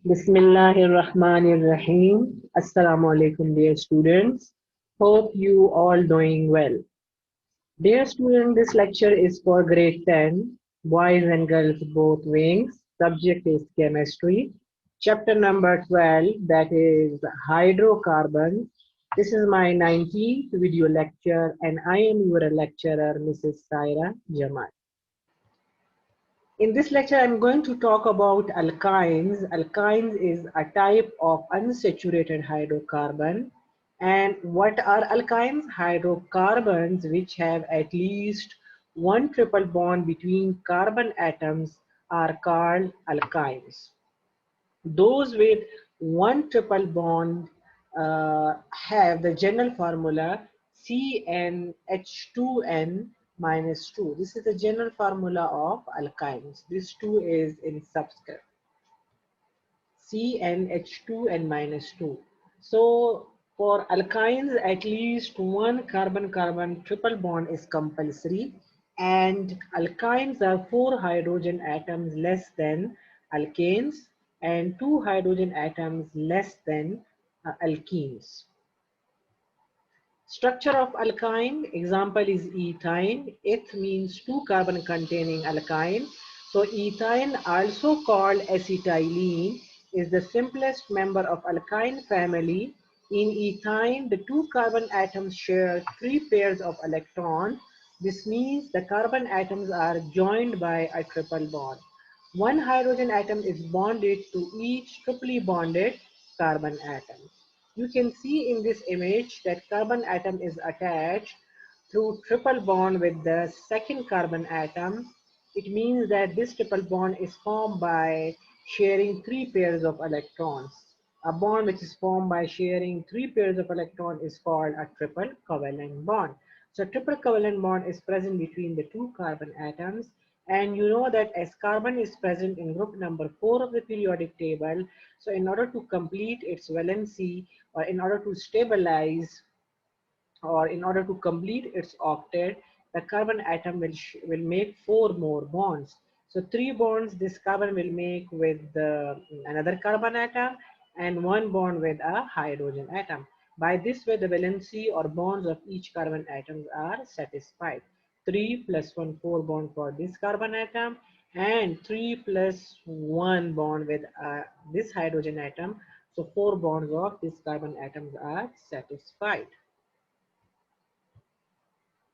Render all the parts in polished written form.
Bismillahirrahmanirrahim. Assalamu alaikum, dear students. Hope you all doing well. Dear student, this lecture is for grade 10, boys and girls both wings. Subject is chemistry. Chapter number 12, that is hydrocarbons. This is my 19th video lecture and I am your lecturer, Mrs. Saira Jamal. In this lecture, I'm going to talk about alkynes. Alkynes is a type of unsaturated hydrocarbon. And what are alkynes? Hydrocarbons which have at least one triple bond between carbon atoms are called alkynes. Those with one triple bond have the general formula CnH2n minus 2. This is the general formula of alkynes. This 2 is in subscript. CnH2n minus 2. So for alkynes, at least one carbon-carbon triple bond is compulsory, and alkynes are 4 hydrogen atoms less than alkanes and 2 hydrogen atoms less than alkenes. Structure of alkyne, example is ethyne. Eth means 2 carbon containing alkyne. So ethyne, also called acetylene, is the simplest member of alkyne family. In ethyne, the 2 carbon atoms share 3 pairs of electrons. This means the carbon atoms are joined by a triple bond. One hydrogen atom is bonded to each triply bonded carbon atom. You can see in this image that carbon atom is attached through triple bond with the second carbon atom. It means that this triple bond is formed by sharing 3 pairs of electrons. A bond which is formed by sharing 3 pairs of electrons is called a triple covalent bond. So triple covalent bond is present between the 2 carbon atoms, and you know that as carbon is present in group number 4 of the periodic table, so in order to complete its valency, or in order to stabilize, or in order to complete its octet, the carbon atom will make 4 more bonds. So 3 bonds this carbon will make with another carbon atom, and 1 bond with a hydrogen atom. By this way, the valency or bonds of each carbon atoms are satisfied. 3 plus 1, 4 bond for this carbon atom, and 3 plus 1 bond with this hydrogen atom. So 4 bonds of this carbon atoms are satisfied.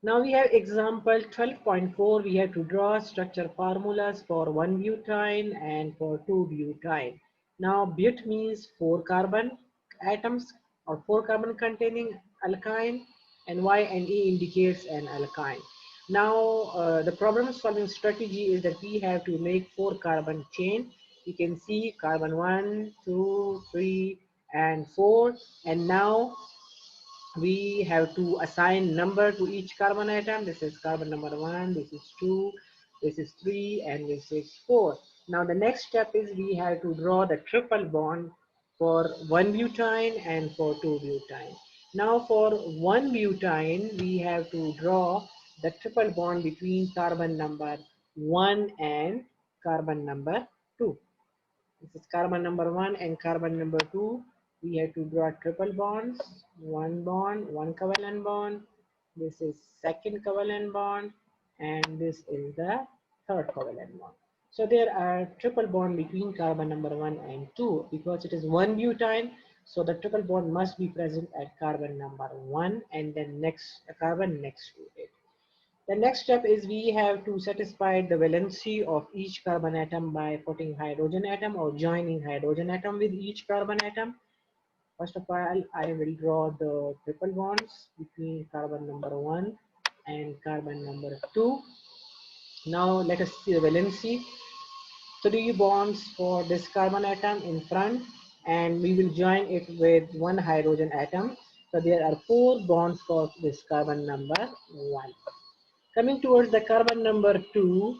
Now we have example 12.4. We have to draw structure formulas for 1-butene and for 2-butene. Now but means 4 carbon atoms or 4 carbon containing alkyne, and Y and E indicates an alkyne. Now the problem solving strategy is that we have to make 4 carbon chain. You can see carbon 1, 2, 3 and 4, and now we have to assign number to each carbon atom. This is carbon number 1, this is 2, this is 3, and this is 4. Now the next step is we have to draw the triple bond for 1-butene and for 2-butene. Now for 1-butene, we have to draw the triple bond between carbon number 1 and carbon number 2. This is carbon number 1 and carbon number 2. We have to draw triple bonds. One bond, one covalent bond. This is second covalent bond, and this is the third covalent bond. So there are triple bond between carbon number 1 and 2 because it is 1-butene. So the triple bond must be present at carbon number 1 and then next carbon next to it. The next step is we have to satisfy the valency of each carbon atom by putting hydrogen atom or joining hydrogen atom with each carbon atom. First of all, I will draw the triple bonds between carbon number 1 and carbon number 2. Now let us see the valency. 3 bonds for this carbon atom in front, and we will join it with 1 hydrogen atom. So there are 4 bonds for this carbon number 1. Coming towards the carbon number 2,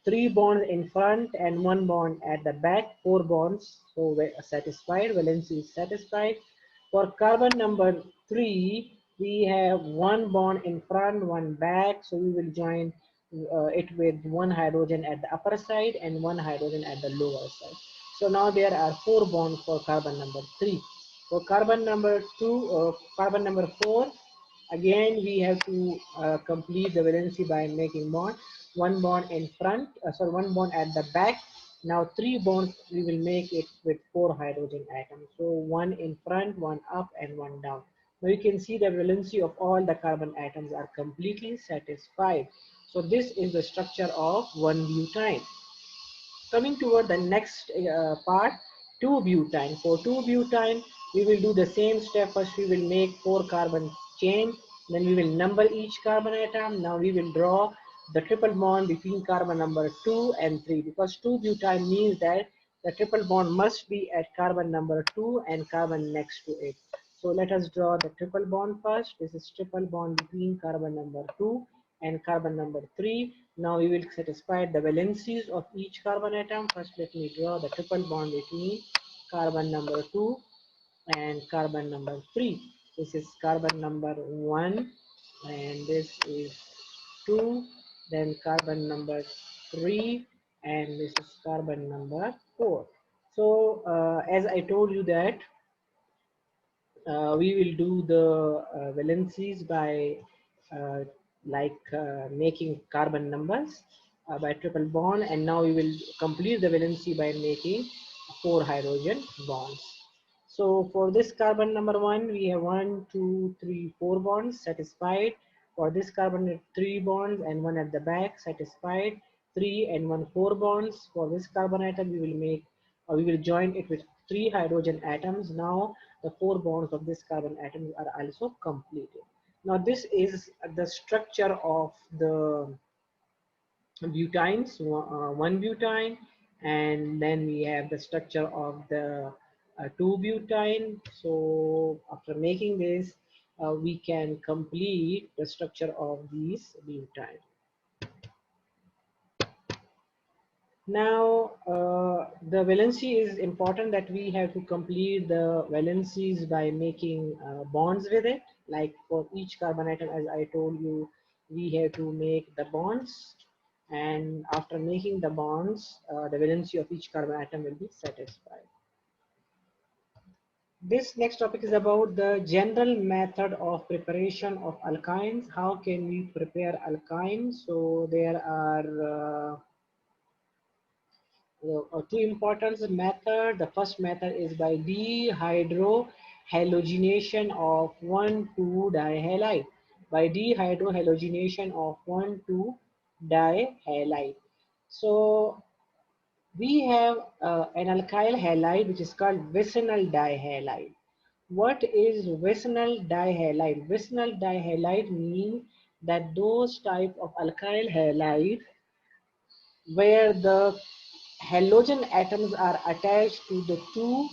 3 bonds in front and 1 bond at the back, 4 bonds, so we're satisfied, valency is satisfied. For carbon number 3, we have 1 bond in front, 1 back, so we will join it with 1 hydrogen at the upper side and 1 hydrogen at the lower side. So now there are 4 bonds for carbon number 3. For carbon number 2, carbon number 4, again we have to complete the valency by making bond. One bond in front, sorry, one bond at the back. Now 3 bonds we will make it with 4 hydrogen atoms. So one in front, one up, and one down. Now you can see the valency of all the carbon atoms are completely satisfied. So this is the structure of 1-butene. Coming toward the next part, 2-butene. For 2-butene, we will do the same step. First, we will make 4 carbon chain. Then we will number each carbon atom. Now we will draw the triple bond between carbon number 2 and 3, because 2-butene means that the triple bond must be at carbon number 2 and carbon next to it. So let us draw the triple bond first. This is triple bond between carbon number 2 and carbon number 3. Now we will satisfy the valencies of each carbon atom. First, let me draw the triple bond between carbon number 2 and carbon number 3. This is carbon number 1 and this is 2. Then carbon number 3 and this is carbon number 4. So as I told you that we will do the valencies by making carbon numbers by triple bond, and now we will complete the valency by making 4 hydrogen bonds. So for this carbon number 1, we have 1, 2, 3, 4 bonds satisfied. For this carbon, 3 bonds and 1 at the back satisfied. 3 and 1 4 bonds. For this carbon atom, we will make we will join it with 3 hydrogen atoms. Now the 4 bonds of this carbon atoms are also completed. Now this is the structure of the butynes, 1-butene, and then we have the structure of the 2-butene. So after making this, we can complete the structure of these butene. Now, the valency is important that we have to complete the valencies by making bonds with it. Like for each carbon atom, as I told you, we have to make the bonds. And after making the bonds, the valency of each carbon atom will be satisfied. This next topic is about the general method of preparation of alkynes. How can we prepare alkynes? So there are two important methods. The first method is by dehydrohalogenation of 1,2-dihalide. By dehydrohalogenation of 1,2-dihalide. So we have an alkyl halide which is called vicinal dihalide. What is vicinal dihalide? Vicinal dihalide means that those type of alkyl halide where the halogen atoms are attached to the two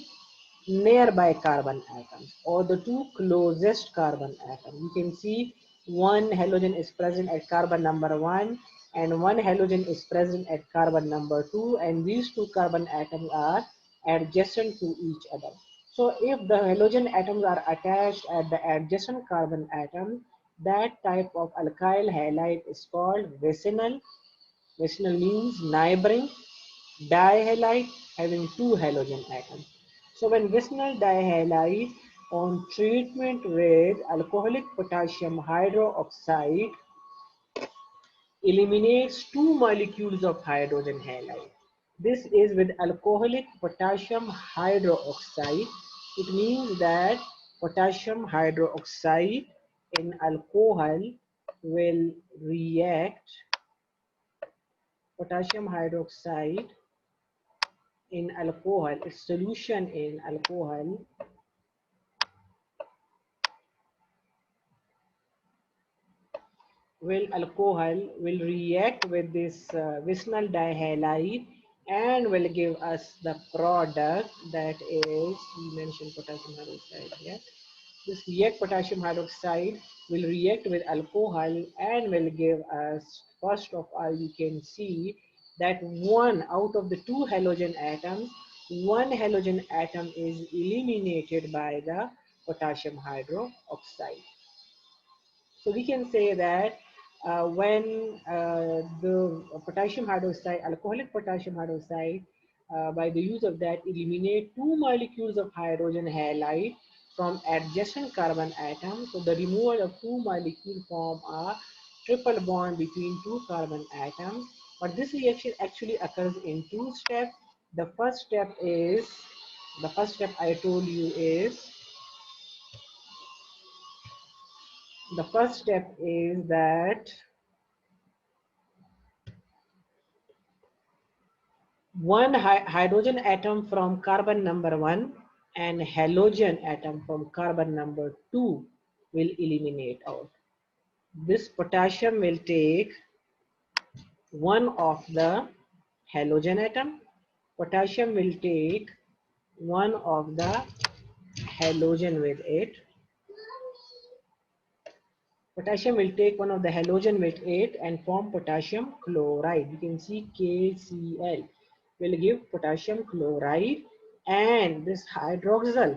nearby carbon atoms or the two closest carbon atoms. You can see one halogen is present at carbon number 1 and one halogen is present at carbon number 2, and these two carbon atoms are adjacent to each other. So if the halogen atoms are attached at the adjacent carbon atom, that type of alkyl halide is called vicinal. Vicinal means neighboring. Dihalide having two halogen atoms. So when vicinal dihalide on treatment with alcoholic potassium hydroxide eliminates two molecules of hydrogen halide. This is with alcoholic potassium hydroxide. It means that potassium hydroxide in alcohol will react potassium hydroxide in alcohol, its solution in alcohol will react with this vicinal dihalide and will give us the product that is, we mentioned potassium hydroxide here. This react potassium hydroxide will react with alcohol and will give us, first of all, you can see that one out of the two halogen atoms, one halogen atom is eliminated by the potassium hydroxide. So we can say that when the potassium hydroxide, alcoholic potassium hydroxide by the use of that, eliminate two molecules of hydrogen halide from adjacent carbon atom. So the removal of two molecules form a triple bond between two carbon atoms. But this reaction actually occurs in two steps. The first step is, the first step I told you is, the first step is that one hydrogen atom from carbon number 1 and halogen atom from carbon number 2 will eliminate out. This potassium will take one of the halogen atom. Potassium will take one of the halogen with it. Potassium will take one of the halogen with it and form potassium chloride. You can see KCl will give potassium chloride, and this hydroxyl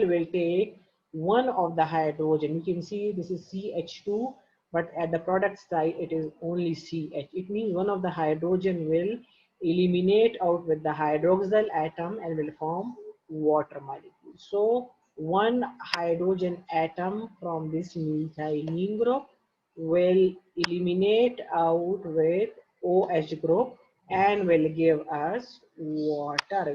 will take one of the hydrogen. You can see this is CH2, but at the product side it is only CH. It means one of the hydrogen will eliminate out with the hydroxyl atom and will form water molecule. So one hydrogen atom from this methylene group will eliminate out with OH group and will give us water.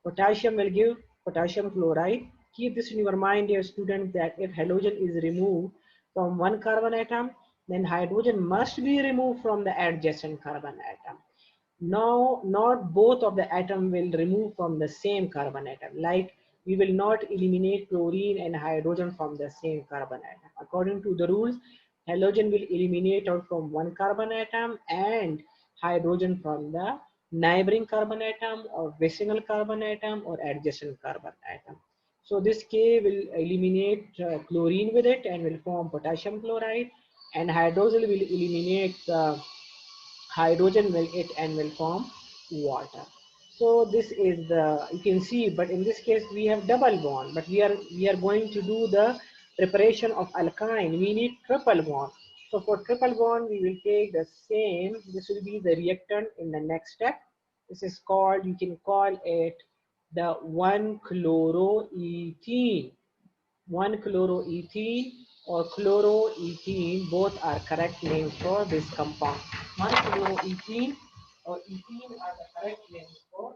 Potassium will give potassium chloride. Keep this in your mind, dear students, that if halogen is removed from one carbon atom, then hydrogen must be removed from the adjacent carbon atom. Now, not both of the atom will remove from the same carbon atom. Like we will not eliminate chlorine and hydrogen from the same carbon atom. According to the rules, halogen will eliminate out from one carbon atom and hydrogen from the neighboring carbon atom or vicinal carbon atom or adjacent carbon atom. So this K will eliminate chlorine with it and will form potassium chloride, and hydroxyl will eliminate hydrogen will it and will form water. So this is the, you can see, but in this case we have double bond, but we are going to do the preparation of alkyne. We need triple bond. So for triple bond we will take the same, this will be the reactant in the next step. This is called, you can call it the 1-chloroethene. 1-chloroethene or chloroethene, both are correct names for this compound. 1-chloroethene or ethene are the correct names for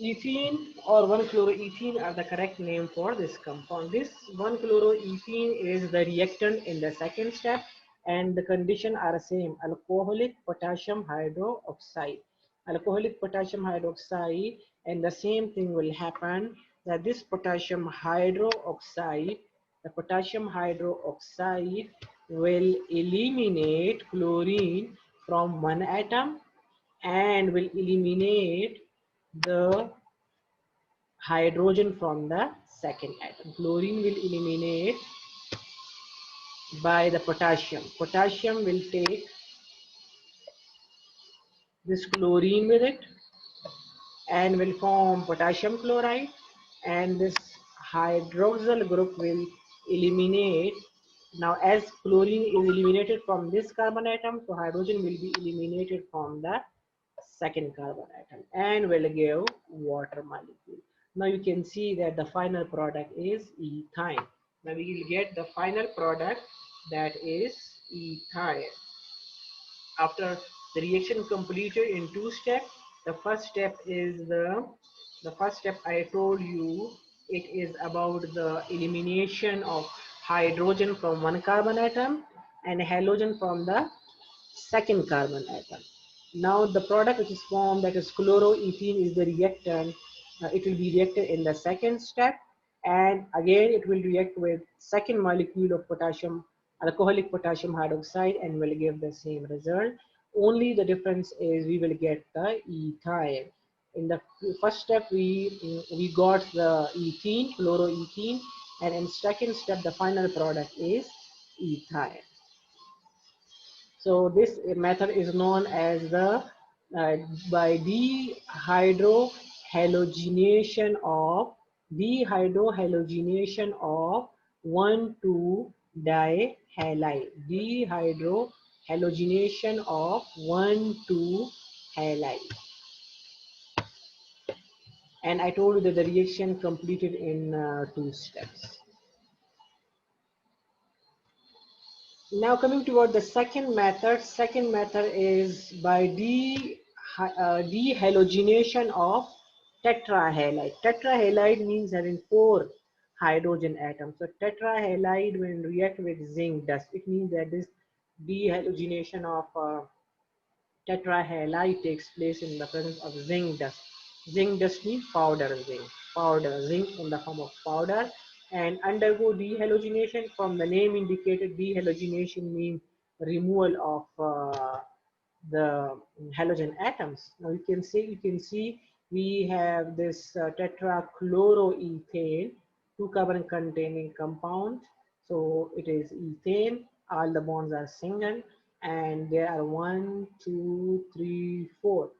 ethene, or 1-chloroethene are the correct name for this compound. This 1-chloroethene is the reactant in the second step, and the condition are the same: alcoholic potassium hydroxide. Alcoholic potassium hydroxide, and the same thing will happen, that this potassium hydroxide, the potassium hydroxide will eliminate chlorine from one atom and will eliminate the hydrogen from the second atom. Chlorine will eliminate by the potassium. Potassium will take this chlorine with it and will form potassium chloride, and this hydroxyl group will eliminate. Now as chlorine is eliminated from this carbon atom, so hydrogen will be eliminated from the second carbon atom and will give water molecule. Now you can see that the final product is ethyne. Now we will get the final product, that is ethyne. After the reaction completed in two steps, the first step is the first step I told you, it is about the elimination of hydrogen from one carbon atom and halogen from the second carbon atom. Now the product which is formed, that is chloroethene, is the reactant. It will be reacted in the second step, and again it will react with second molecule of potassium, alcoholic potassium hydroxide, and will give the same result. Only the difference is we will get the ethyne. In the first step we got the ethene, chloroethene, and in second step the final product is ethyne. So this method is known as the by dehydrohalogenation of Dehydrohalogenation of 1,2-dihalide. Dehydrohalogenation of 1,2-halide. And I told you that the reaction completed in 2 steps. Now coming toward the second method is by dehalogenation of tetrahalide. Tetrahalide means having 4 hydrogen atoms. So tetrahalide when react with zinc dust, it means that this dehalogenation of tetrahalide takes place in the presence of zinc dust. Zinc dust means powder zinc in the form of powder, and undergo dehalogenation. From the name indicated, dehalogenation means removal of the halogen atoms. Now you can see we have this tetrachloroethane, 2 carbon containing compound. So it is ethane, all the bonds are single, and there are 1, 2, 3, 4.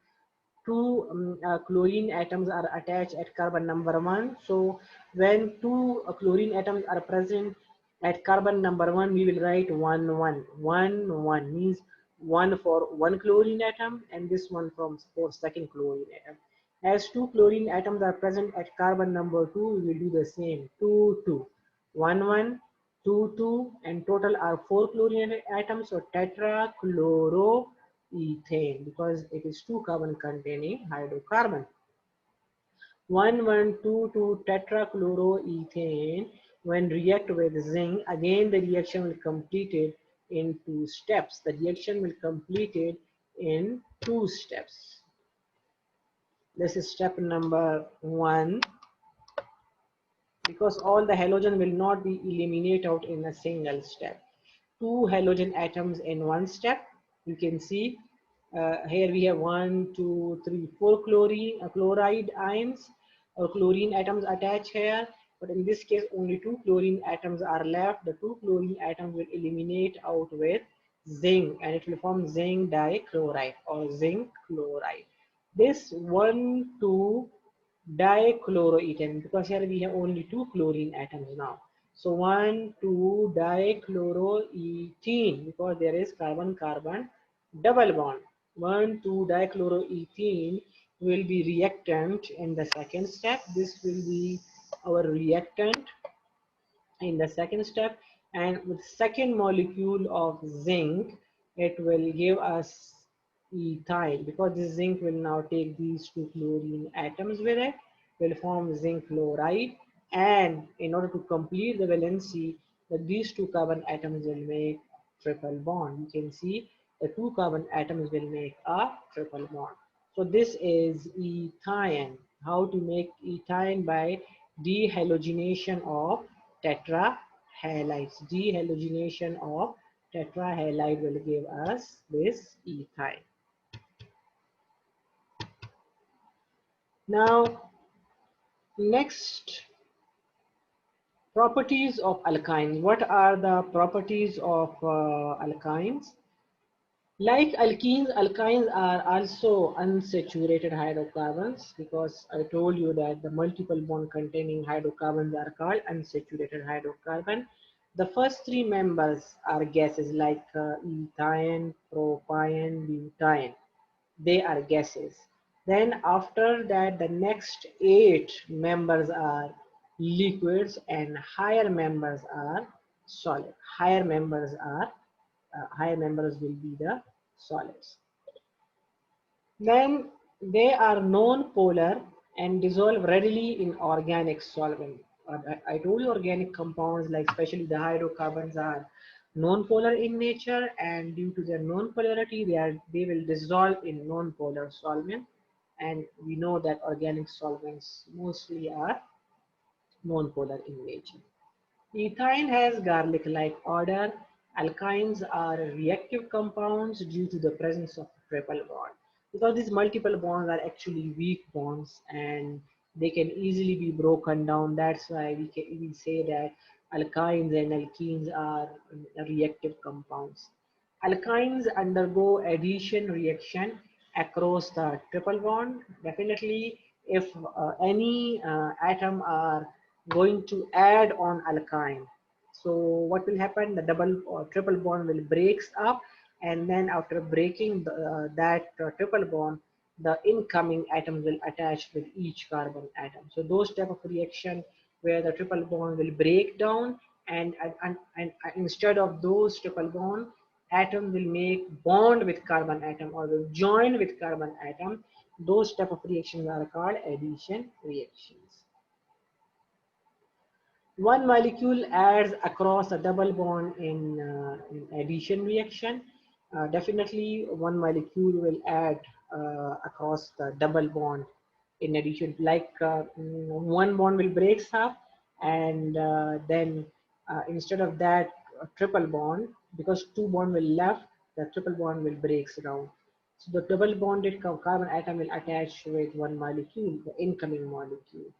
2 chlorine atoms are attached at carbon number 1. So when 2 chlorine atoms are present at carbon number 1, we will write 1, 1. 1, 1 means 1 for 1 chlorine atom, and this one for second chlorine atom. As 2 chlorine atoms are present at carbon number 2, we will do the same. 2, 2. 1, 1, 2, 2, and total are 4 chlorine atoms. So tetrachloroethane, because it is 2 carbon containing hydrocarbon. 1,1,2,2 tetrachloroethane when react with zinc, again the reaction will completed in 2 steps. The reaction will completed in 2 steps. This is step number 1, because all the halogen will not be eliminated out in a single step. 2 halogen atoms in 1 step. You can see here we have 1, 2, 3, 4 chloride ions or chlorine atoms attached here. But in this case, only 2 chlorine atoms are left. The 2 chlorine atoms will eliminate out with zinc, and it will form zinc dichloride or zinc chloride. This 1, 2 dichloroethane, because here we have only 2 chlorine atoms now. So 1, 2 dichloroethene, because there is carbon-carbon double bond. 1, 2 dichloroethene will be reactant in the second step. This will be our reactant in the second step, and with second molecule of zinc, it will give us ethyl, because this zinc will now take these 2 chlorine atoms with it, will form zinc chloride, and in order to complete the valency, that these 2 carbon atoms will make triple bond. You can see the 2 carbon atoms will make a triple bond. So this is ethane. How to make ethane? By dehalogenation of tetrahalides. Dehalogenation of tetrahalide will give us this ethyl. Now, next, properties of alkynes. What are the properties of alkynes? Like alkynes are also unsaturated hydrocarbons, because I told you that the multiple bond containing hydrocarbons are called unsaturated hydrocarbon. The first 3 members are gases like ethane, propane, butane. They are gases. Then after that, the next 8 members are liquids, and higher members are solid. Higher members will be the solids. Then they are non-polar and dissolve readily in organic solvent. I told you organic compounds, like especially the hydrocarbons, are non-polar in nature, and due to their non-polarity, they will dissolve in non-polar solvent. And we know that organic solvents mostly are non-polar in nature. Ethine has garlic-like odor. Alkynes are reactive compounds due to the presence of triple bond. Because these multiple bonds are actually weak bonds and they can easily be broken down. That's why we say that alkynes and alkenes are reactive compounds. Alkynes undergo addition reaction across the triple bond. Definitely if any atom are going to add on alkyne. So what will happen? The double or triple bond will breaks up, and then after breaking that triple bond, the incoming atom will attach with each carbon atom. So those type of reaction where the triple bond will break down, and instead of those triple bond, atom will make bond with carbon atom or will join with carbon atom. Those type of reactions are called addition reactions. One molecule adds across a double bond in addition reaction. Definitely one molecule will add across the double bond in addition, like one bond will breaks up, and then instead of that triple bond, because two bond will left, the triple bond will breaks down. So the double bonded carbon atom will attach with one molecule, the incoming molecule.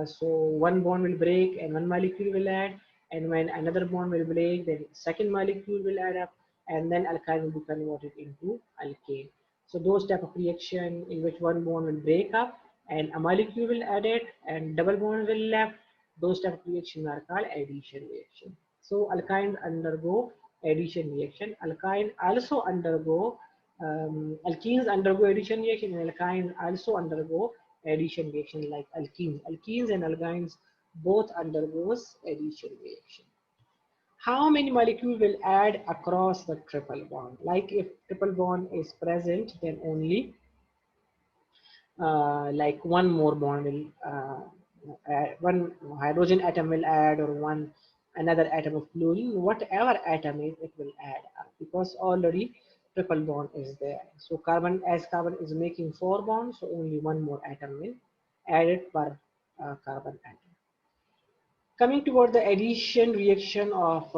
So one bond will break and one molecule will add, and when another bond will break, then second molecule will add up, and then alkyne will be converted into alkane. So those type of reaction in which one bond will break up and a molecule will add it and double bond will left, those type of reaction are called addition reaction. So alkynes undergo addition reaction. Alkyne also undergo alkenes undergo addition reaction, and alkynes also undergo addition reaction like alkenes. Alkenes and alkynes both undergoes addition reaction. How many molecules will add across the triple bond? Like if triple bond is present, then only like one more bond will one hydrogen atom will add, or one another atom of fluorine, whatever atom is, it will add up because already triple bond is there. So carbon, as carbon is making four bonds, so only one more atom will add it per carbon atom. Coming toward the addition reaction of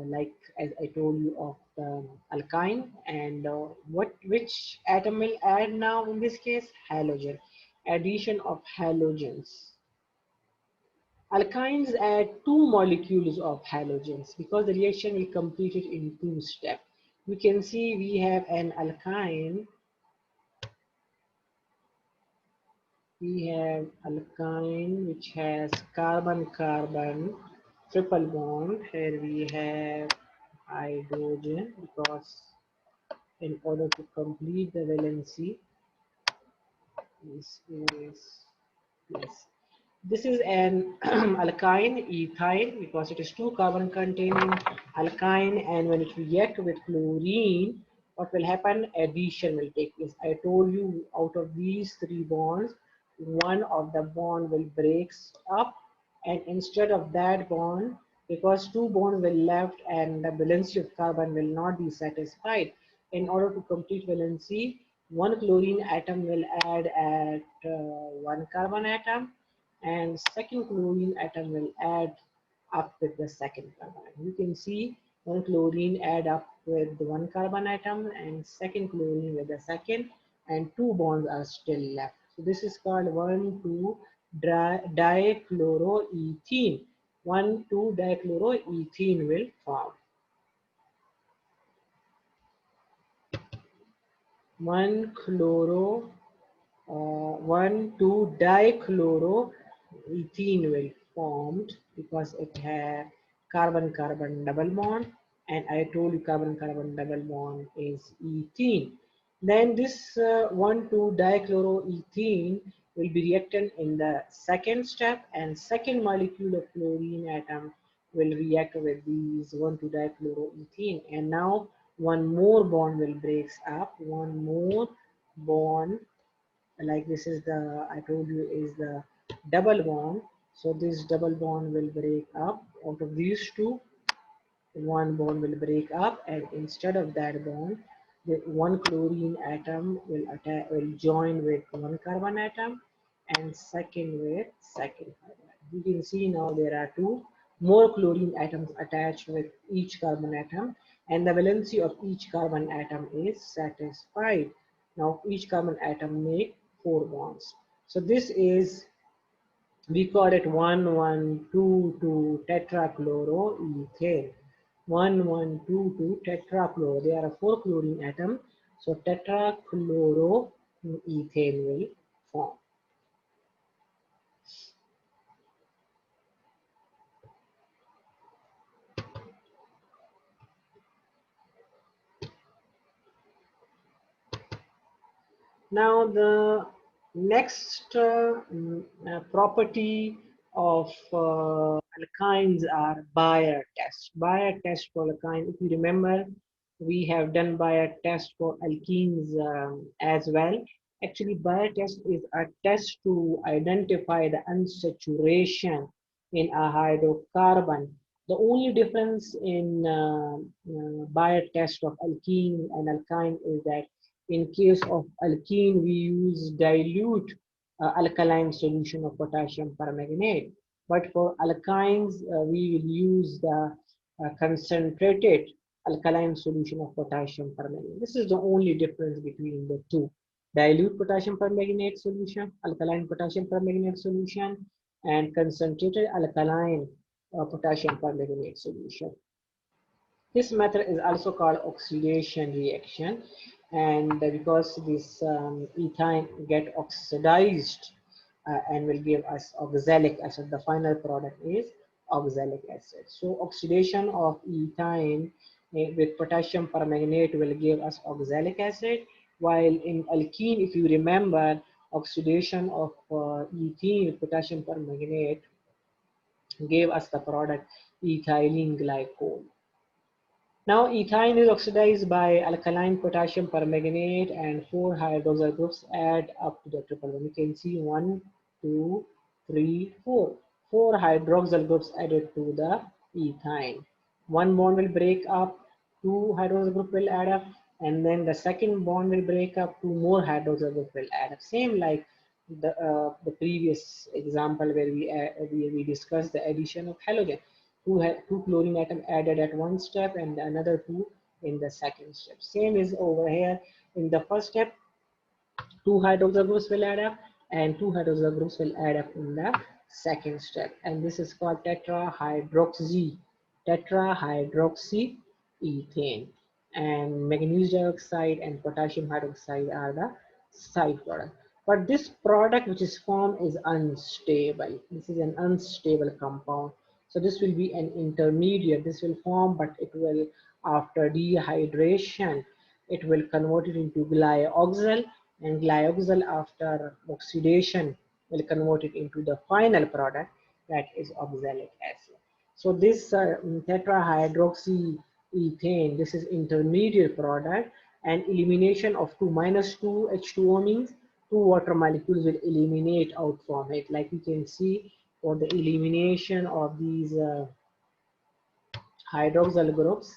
like as I told you of the alkyne, and which atom will add now in this case? Halogen. Addition of halogens. Alkynes add two molecules of halogens because the reaction will complete it in two steps. We can see we have an alkyne. We have alkyne which has carbon-carbon triple bond. Here we have hydrogen because in order to complete the valency, this is yes. This is an alkyne ethyl because it is two carbon containing alkyne, and when it react with chlorine, what will happen? Addition will take place. I told you out of these three bonds, one of the bond will breaks up, and instead of that bond, because two bonds will left and the valency of carbon will not be satisfied, in order to complete valency, one chlorine atom will add at one carbon atom, and second chlorine atom will add up with the second carbon atom. You can see one chlorine add up with the one carbon atom and second chlorine with the second, and two bonds are still left. So this is called 1,2 dichloroethene. 1,2 dichloroethene will form. 1,2-dichloroethene will formed because it had carbon-carbon double bond, and I told you carbon-carbon double bond is ethene. Then this 1,2-dichloroethene will be reactant in the second step, and second molecule of chlorine atom will react with these 1,2-dichloroethene, and now one more bond will breaks up, one more bond, like this is the, I told you is the double bond. So this double bond will break up. Out of these two, one bond will break up, and instead of that bond, the one chlorine atom will join with one carbon atom, and second with second carbon atom. You can see now there are two more chlorine atoms attached with each carbon atom, and the valency of each carbon atom is satisfied. Now each carbon atom make four bonds. So this is, we call it 1,1,2,2 tetrachloroethane. 1,1,2,2 tetrachloro. There are four chlorine atoms. So tetrachloroethane will form. Now the next property of alkynes are Bayer test. Bayer test for alkyne. If you remember, we have done Bayer test for alkenes as well. Actually, Bayer test is a test to identify the unsaturation in a hydrocarbon. The only difference in Bayer test of alkene and alkyne is that in case of alkene, we use dilute alkaline solution of potassium permanganate. But for alkynes, we will use the concentrated alkaline solution of potassium permanganate. This is the only difference between the two. Dilute potassium permanganate solution, alkaline potassium permanganate solution, and concentrated alkaline potassium permanganate solution. This method is also called oxidation reaction, and because this ethine get oxidized and will give us oxalic acid, the final product is oxalic acid. So oxidation of ethine with potassium permanganate will give us oxalic acid, while in alkene, if you remember, oxidation of ethene with potassium permanganate gave us the product ethylene glycol. Now ethine is oxidized by alkaline potassium permanganate and 4 hydroxyl groups add up to the triple bond. You can see 1, 2, 3, 4. 4 hydroxyl groups added to the ethine. One bond will break up, 2 hydroxyl group will add up, and then the second bond will break up, 2 more hydroxyl group will add up. Same like the previous example where we discussed the addition of halogen. Two chlorine atom added at one step and another two in the second step. Same is over here. In the first step, 2 hydroxyl groups will add up and 2 hydroxyl groups will add up in the second step. And this is called tetrahydroxy ethane. And manganese dioxide and potassium hydroxide are the side product. But this product which is formed is unstable. This is an unstable compound. So this will be an intermediate. This will form, but it will, after dehydration, it will convert it into glyoxal, and glyoxal after oxidation will convert it into the final product, that is oxalic acid. So this tetrahydroxy ethane, this is intermediate product, and elimination of 2 minus 2 H2O means 2 water molecules will eliminate out from it. Like you can see for the elimination of these hydroxyl groups,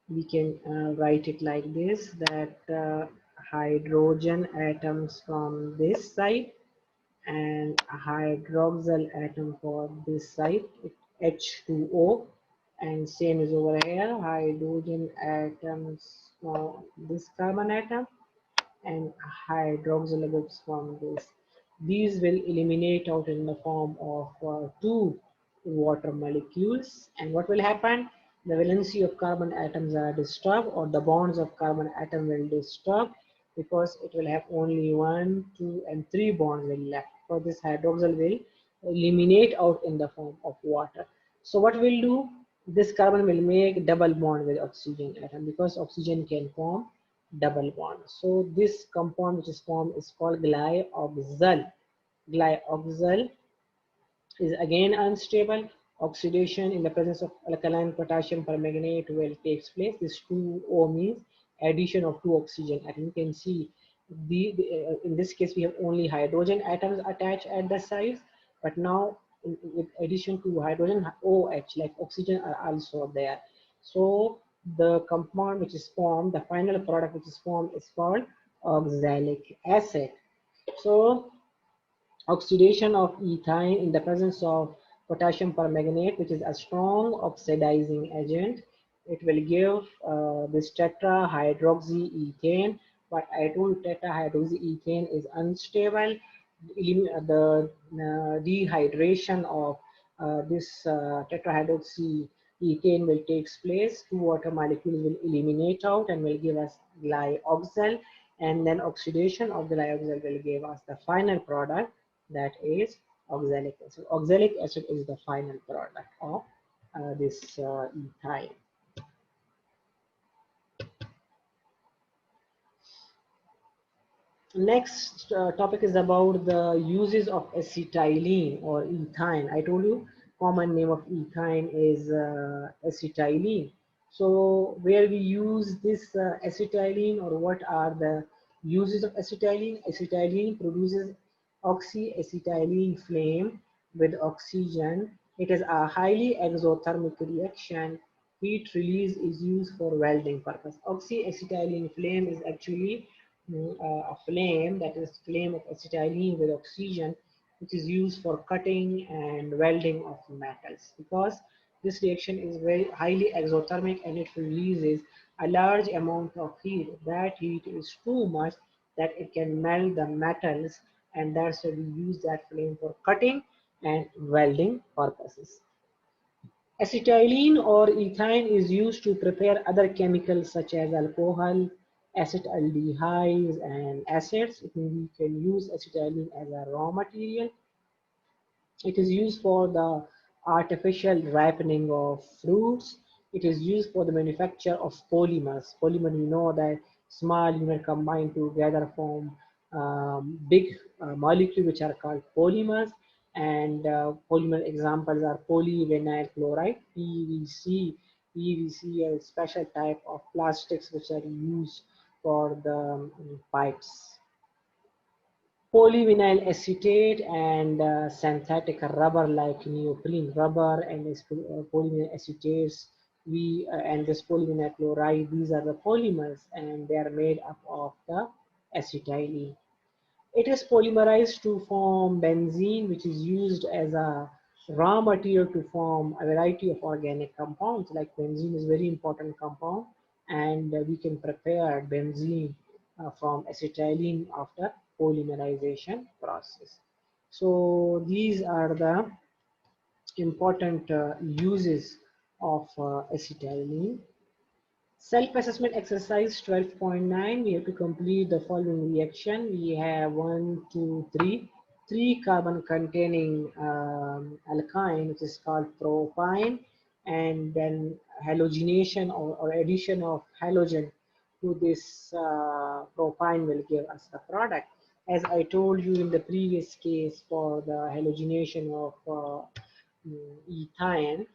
we can write it like this, that hydrogen atoms from this side and a hydroxyl atom for this side, H2O, and same is over here, hydrogen atoms for this carbon atom and hydroxyl groups from this. These will eliminate out in the form of 2 water molecules. And what will happen? The valency of carbon atoms are disturbed, or the bonds of carbon atom will disturb, because it will have only 1, 2, and 3 bonds will left. For this hydroxyl will eliminate out in the form of water. So what we'll do? This carbon will make double bond with oxygen atom, because oxygen can form double bond. So this compound which is formed is called glyoxal. Glyoxal is again unstable. Oxidation in the presence of alkaline potassium permanganate will takes place. This 2O means addition of 2 oxygen atoms. You can see in this case we have only hydrogen atoms attached at the sides, but now with addition to hydrogen, OH like oxygen are also there. So the compound which is formed, the final product which is formed is called oxalic acid. So oxidation of ethine in the presence of potassium permanganate, which is a strong oxidizing agent, it will give this tetrahydroxyethane. But I told tetrahydroxyethane is unstable. The dehydration of this tetrahydroxyethane will takes place. 2 water molecules will eliminate out and will give us glyoxal. and then oxidation of the lyoxide will give us the final product, that is oxalic acid. Oxalic acid is the final product of this ethyl. Next topic is about the uses of acetylene or ethine. I told you common name of ethine is acetylene. So where we use this acetylene, or what are the uses of acetylene? Acetylene produces oxyacetylene flame with oxygen. It is a highly exothermic reaction. Heat release is used for welding purpose. Oxyacetylene flame is actually a flame, that is flame of acetylene with oxygen, which is used for cutting and welding of metals, because this reaction is very highly exothermic and it releases a large amount of heat. That heat is too much that it can melt the metals, and that's why we use that flame for cutting and welding purposes. Acetylene or ethine is used to prepare other chemicals such as alcohol, acetaldehydes, and acids. We can use acetylene as a raw material. It is used for the artificial ripening of fruits. It is used for the manufacture of polymers. Polymer, we know that small units combine together form big molecules which are called polymers. And polymer examples are polyvinyl chloride, PVC. PVC is a special type of plastics which are used for the pipes. Polyvinyl acetate and synthetic rubber like neoprene rubber and polyvinyl acetates, and this polyvinyl chloride, these are the polymers and they are made up of the acetylene. It is polymerized to form benzene, which is used as a raw material to form a variety of organic compounds. Like benzene is a very important compound, and we can prepare benzene from acetylene after polymerization process. So these are the important uses of acetylene. Self-assessment exercise 12.9, we have to complete the following reaction. We have 1, 2, 3, 3 carbon containing alkyne, which is called propyne, and then halogenation or addition of halogen to this propyne will give us the product. As I told you in the previous case for the halogenation of ethane,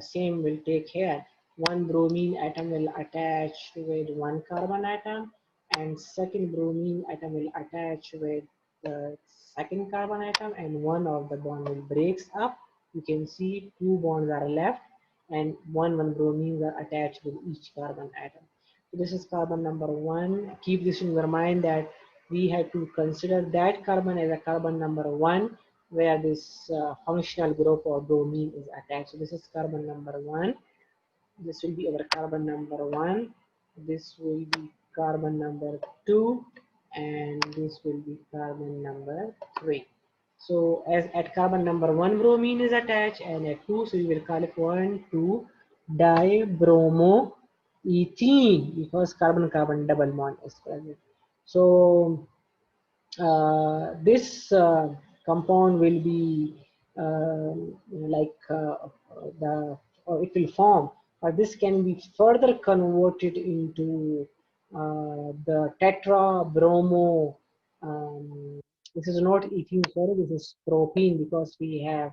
same will take here. One bromine atom will attach with one carbon atom, and second bromine atom will attach with the second carbon atom, and one of the bond will breaks up. You can see two bonds are left, and one bromines are attached with each carbon atom. So this is carbon number 1. Keep this in your mind that we have to consider that carbon as a carbon number 1 where this functional group or bromine is attached. So this is carbon number 1. This will be our carbon number 1. This will be carbon number 2, and this will be carbon number 3. So as at carbon number 1 bromine is attached, and at 2, so we will call it 1, 2 dibromoethene, because carbon carbon double bond is present. So this compound will be like the or it will form, or this can be further converted into the tetra bromo. This is not ethene, sorry, this is propene, because we have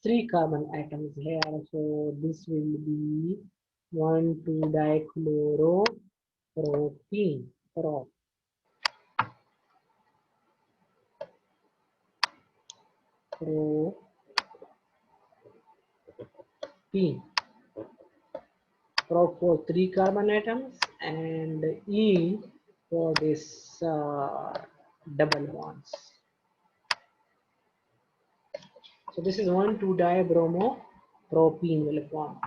3 carbon atoms here. So this will be 1, 2 dichloropropene. Propene. Prop for 3 carbon atoms, and E for this double bonds. So this is 1, 2 dibromo propene will form.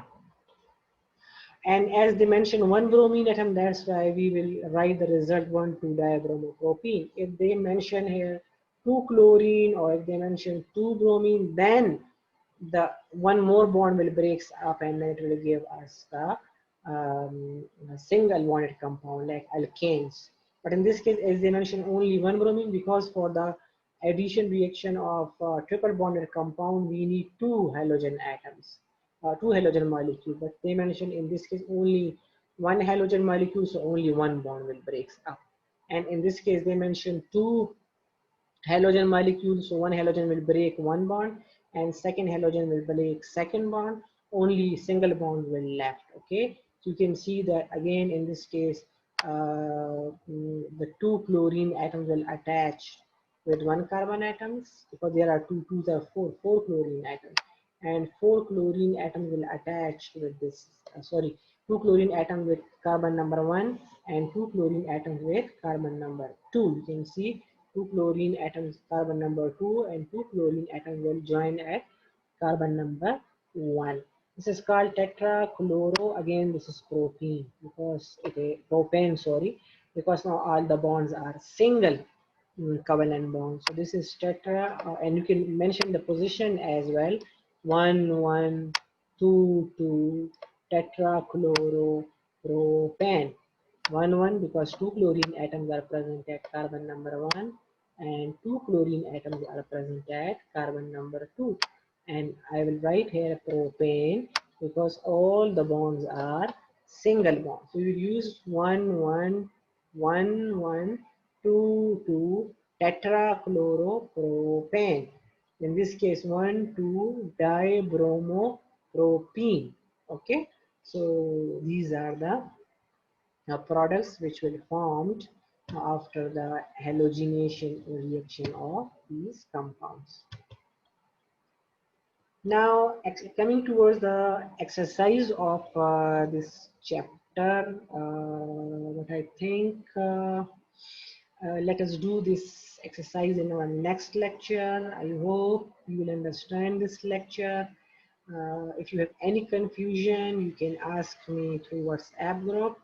And as they mentioned one bromine atom, that's why we will write the result 1, 2 dibromo propene. If they mention here 2 chlorine, or if they mention 2 bromine, then the one more bond will breaks up and it will give us the single bonded compound like alkanes. But in this case, as they mentioned, only one bromine, because for the addition reaction of triple bonded compound, we need two halogen atoms, two halogen molecules. But they mentioned in this case only one halogen molecule, so only one bond will breaks up. And in this case, they mentioned two halogen molecule, so one halogen will break one bond and second halogen will break second bond, only single bond will left. Okay, so you can see that again in this case the two chlorine atoms will attach with one carbon atoms, because there are twos are four chlorine atoms, and four chlorine atoms will attach with this sorry, two chlorine atoms with carbon number 1 and two chlorine atoms with carbon number 2. You can see two chlorine atoms carbon number 2 and two chlorine atoms will join at carbon number 1. This is called tetrachloro. Again, this is propene, because it is propane, sorry, because now all the bonds are single covalent bond. So this is tetra, and you can mention the position as well. 1 1 2 2 tetrachloropropane. 1 1 because two chlorine atoms are present at carbon number 1 and two chlorine atoms are present at carbon number 2. And I will write here propane because all the bonds are single bonds. So we use 1 1 1 1 2 2 tetrachloropropane. In this case, 1 2 dibromopropene. Okay, so these are the products which will formed after the halogenation reaction of these compounds. Now, coming towards the exercise of this chapter, what I think, let us do this exercise in our next lecture. I hope you will understand this lecture. If you have any confusion, you can ask me through WhatsApp group.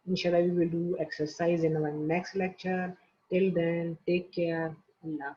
Inshallah, we will do exercise in our next lecture. Till then, take care. Allah.